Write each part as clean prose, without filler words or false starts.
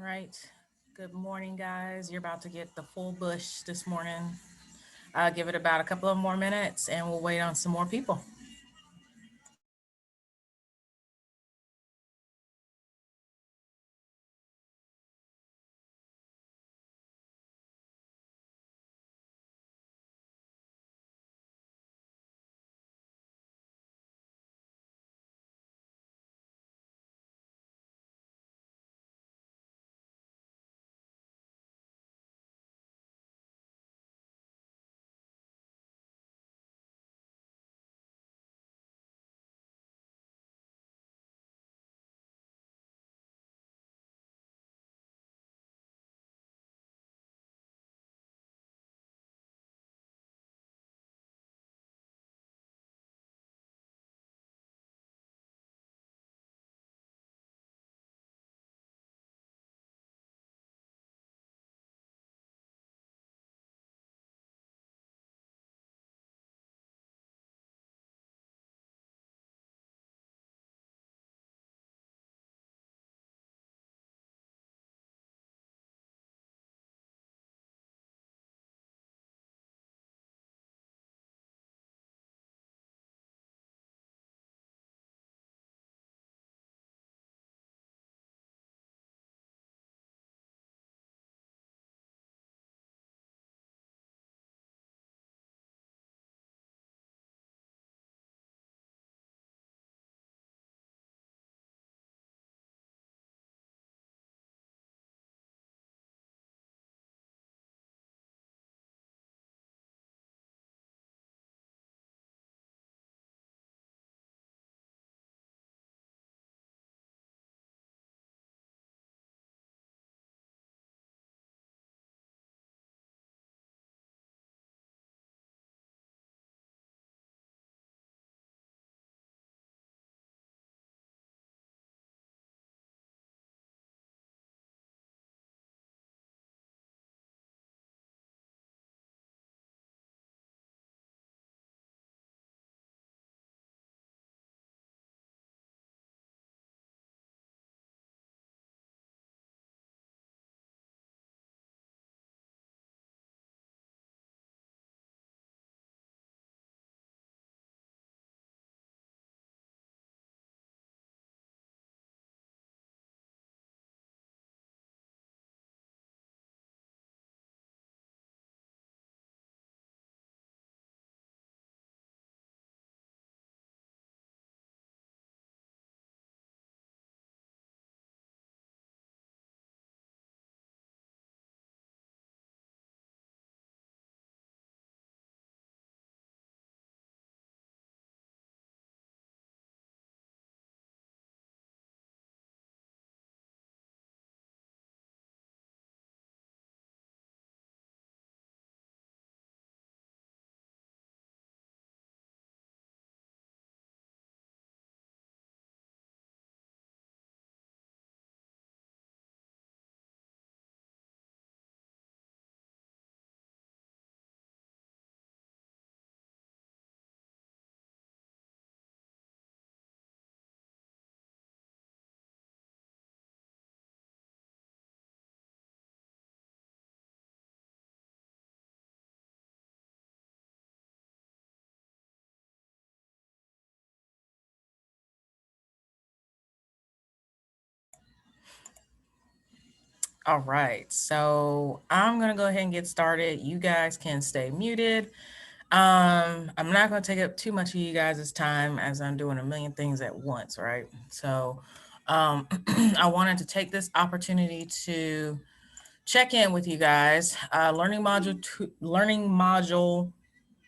right. Good morning, guys. You're about to get the full bush this morning. Give it about a couple of more minutes and we'll wait on some more people. All right. So I'm going to go ahead and get started. You guys can stay muted. I'm not going to take up too much of you guys' time as I'm doing a million things at once, right? So I wanted to take this opportunity to check in with you guys. Learning module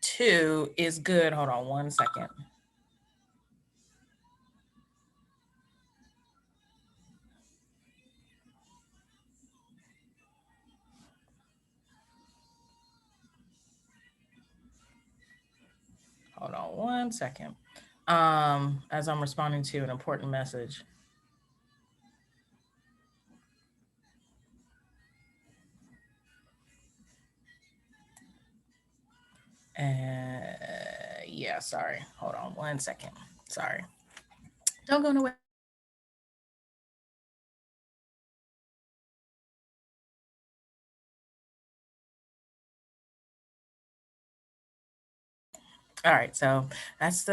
2 is good. Hold on one second. Hold on one second. As I'm responding to an important message. Yeah, sorry. Hold on one second. Sorry. Don't go nowhere. All right, so that's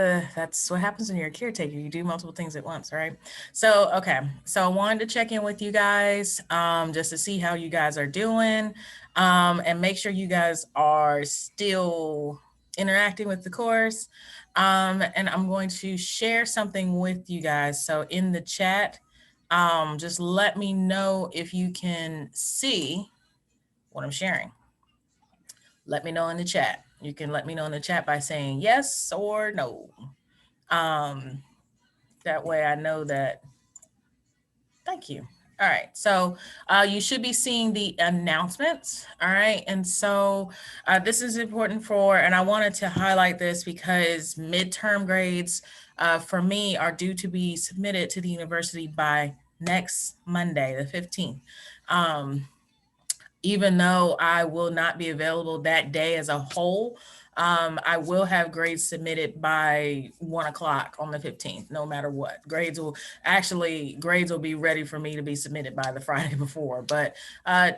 what happens when you're a caretaker. You do multiple things at once, right? So okay, so I wanted to check in with you guys, just to see how you guys are doing, and make sure you guys are still interacting with the course. And I'm going to share something with you guys. So in the chat, just let me know if you can see what I'm sharing. Let me know in the chat. You can let me know in the chat by saying yes or no. Um, that way I know that. Thank you. All right. So you should be seeing the announcements. All right. And so this is important for, and I wanted to highlight this because midterm grades for me are due to be submitted to the university by next Monday, the 15th. Even though I will not be available that day as a whole, I will have grades submitted by 1 o'clock on the 15th, no matter what. Grades will be ready for me to be submitted by the Friday before. But,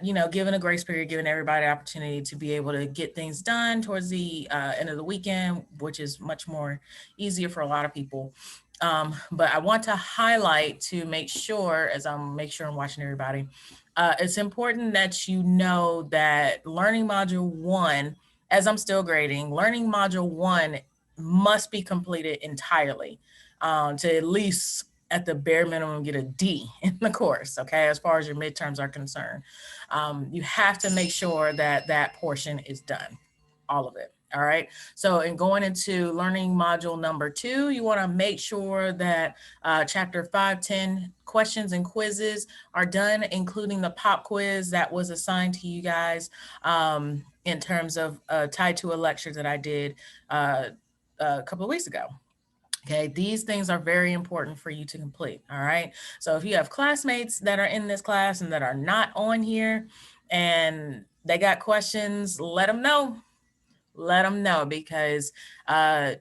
given a grace period, giving everybody the opportunity to be able to get things done towards the end of the weekend, which is much more easier for a lot of people. But I want to highlight to make sure, as I'm make sure I'm watching everybody, it's important that you know that learning module one, as I'm still grading, learning module one must be completed entirely to at least at the bare minimum get a D in the course, okay, as far as your midterms are concerned. You have to make sure that that portion is done, all of it. All right. So, in going into learning module number two, you want to make sure that chapter 510 questions and quizzes are done, including the pop quiz that was assigned to you guys in terms of tied to a lecture that I did a couple of weeks ago. Okay, these things are very important for you to complete. All right. So if you have classmates that are in this class and that are not on here and they got questions, let them know. Let them know because I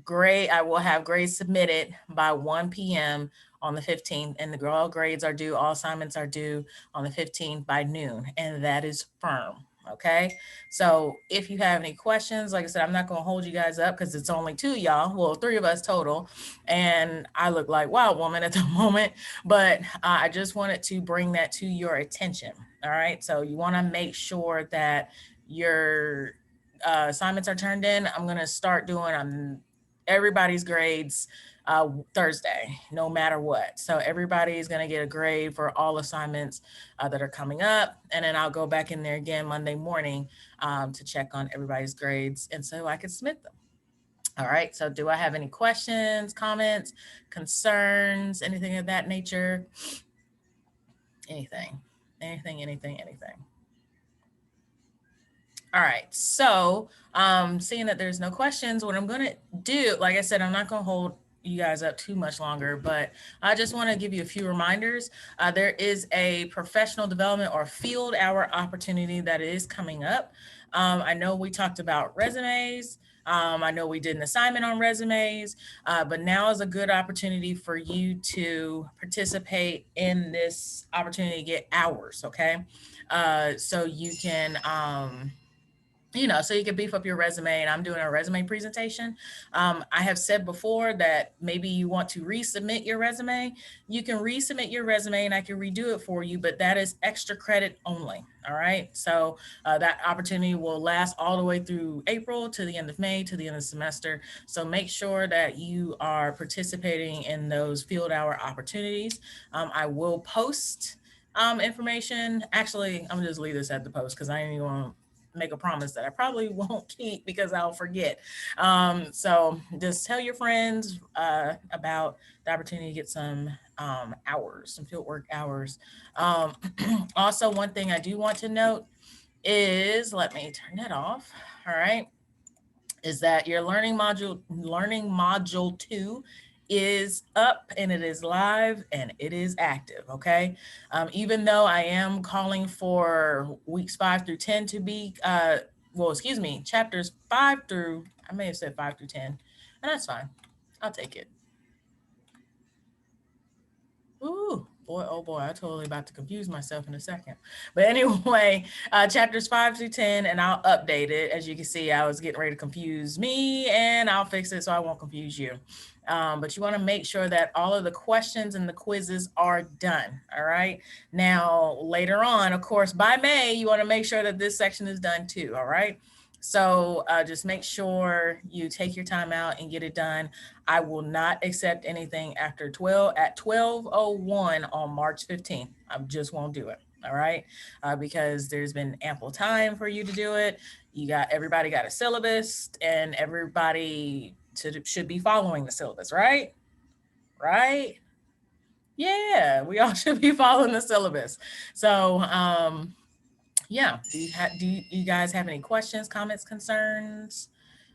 will have grades submitted by 1 p.m. on the 15th, and all grades are due, all assignments are due on the 15th by noon, and that is firm. Okay. So if you have any questions, like I said, I'm not going to hold you guys up because it's only two y'all. Well, three of us total. And I look like wild woman at the moment, but I just wanted to bring that to your attention. All right. So you want to make sure that your assignments are turned in. I'm going to start doing everybody's grades Thursday, no matter what. So everybody is going to get a grade for all assignments that are coming up. And then I'll go back in there again Monday morning to check on everybody's grades and so I can submit them. All right. So do I have any questions, comments, concerns, anything of that nature? Anything, anything. All right. So, seeing that there's no questions, what I'm going to do, like I said, I'm not going to hold you guys up too much longer, but I just want to give you a few reminders. There is a professional development or field hour opportunity that is coming up. I know we talked about resumes. I know we did an assignment on resumes, but now is a good opportunity for you to participate in this opportunity to get hours. Okay. So you can, so you can beef up your resume, and I'm doing a resume presentation. I have said before that maybe you want to resubmit your resume. You can resubmit your resume and I can redo it for you, but that is extra credit only. All right. So that opportunity will last all the way through April to the end of May to the end of the semester. So make sure that you are participating in those field hour opportunities. I will post information. Actually, I'm gonna just leave this at the post because I ain't even want to make a promise that I probably won't keep because I'll forget. So just tell your friends about the opportunity to get some hours, some field work hours. Um, Also, one thing I do want to note is, let me turn that off. All right, is that your learning module 2 is up and it is live and it is active. Okay. Even though I am calling for weeks 5 through 10 to be chapters 5 through, I may have said 5 through 10, and that's fine. I'll take it. Ooh. Boy, oh boy, I totally about to confuse myself in a second. But anyway, chapters 5 through 10, and I'll update it. As you can see, I was getting ready to confuse me, and I'll fix it so I won't confuse you. But you want to make sure that all of the questions and the quizzes are done. All right. Now, later on, of course, by May, you want to make sure that this section is done too. All right. So just make sure you take your time out and get it done. I will not accept anything after 12:01 on March 15th. I just won't do it. All right. Because there's been ample time for you to do it. Everybody got a syllabus, and everybody should be following the syllabus, right? Right? Yeah, we all should be following the syllabus. So, yeah, do you guys have any questions, comments, concerns?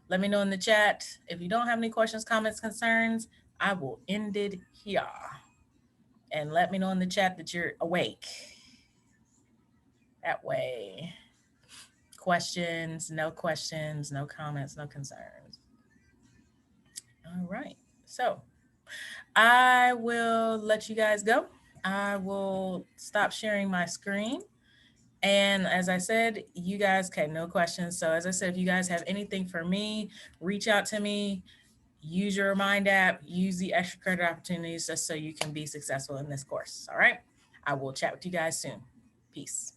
Let me know in the chat. If you don't have any questions, comments, concerns, I will end it here. And let me know in the chat that you're awake. That way. Questions, no comments, no concerns. All right. So I will let you guys go. I will stop sharing my screen. And as I said, you guys, okay, no questions. So as I said, if you guys have anything for me, reach out to me. Use your Remind app, use the extra credit opportunities just so you can be successful in this course. All right. I will chat with you guys soon. Peace.